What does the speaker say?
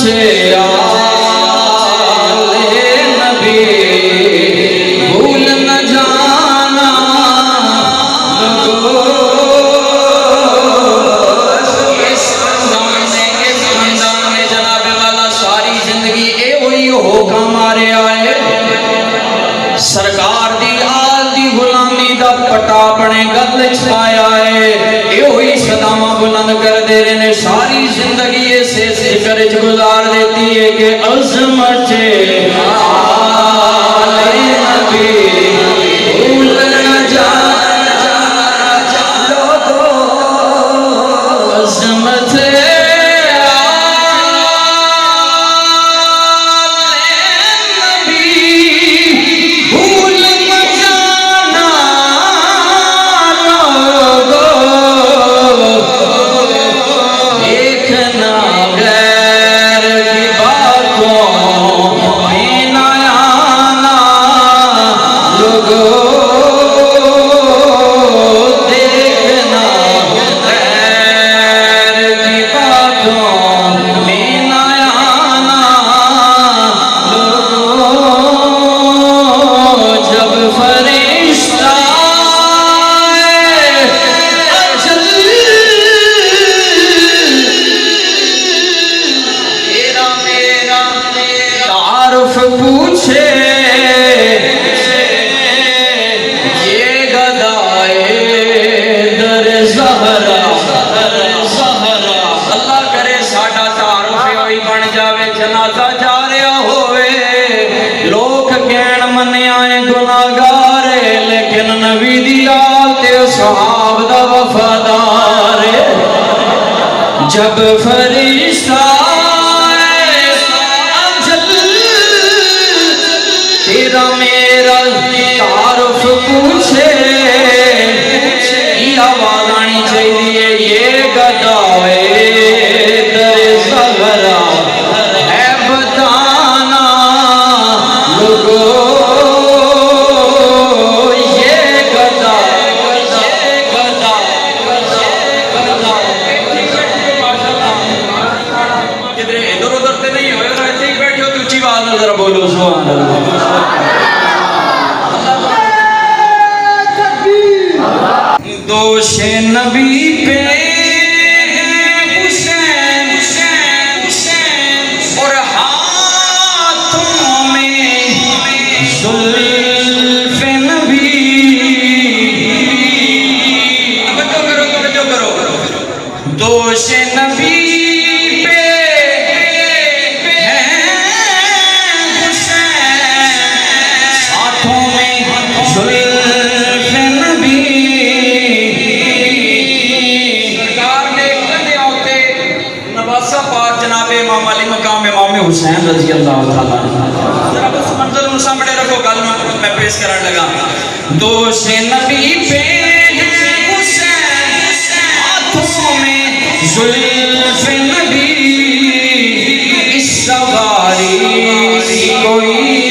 मचे आले नबी भूल न जाना इस खानदान जनाब वाला सारी जिंदगी ए वही होगा मारे आए सरकार दी आल दी गुलामी दा पटा अपने गल छाया है यो ही सदामा बुलंद कर दे रहे ने सारी जिंदगी ऐसे जिक्र च गुजार देती है कि अज़मत आले नबी भूल न जाना लोगो अज़मत पूछे ये गदाए दर ज़हरा अल्लाह करे साडा तारुफ होई बन जावे जनाजा जा रहा होवे लोग कहण मन्निया है गुनाहगार लेकिन नबी दी आल ते सहाब दा वफादार जब फरिश्ता तेरा मेरा तारुफ पूछे आवाज आनी चाहिए ये गदाए दर ज़हरा है बताना लोगो ये गदा किधर इधर उधर से नहीं हो ऐसे ही बैठे हो तो ऊंची आवाज में जरा बोलो सुभान अल्लाह दोषे नबी पे हुसैन और हाथों में जुल्फ़े नबी तवज्जो करो दोषे नबी पे है हुसैन हाथों में जुल्फ़े नबी जनाबे इमाम अली मकाम इमाम हुसैन रजी अल्लाह ताला जरा बस मंजर उन सामने रखो कल मैं पेश करने लगा दोषे नबी पे हुसैन हाथों में जुल्फ़े नबी इस सवारी कोई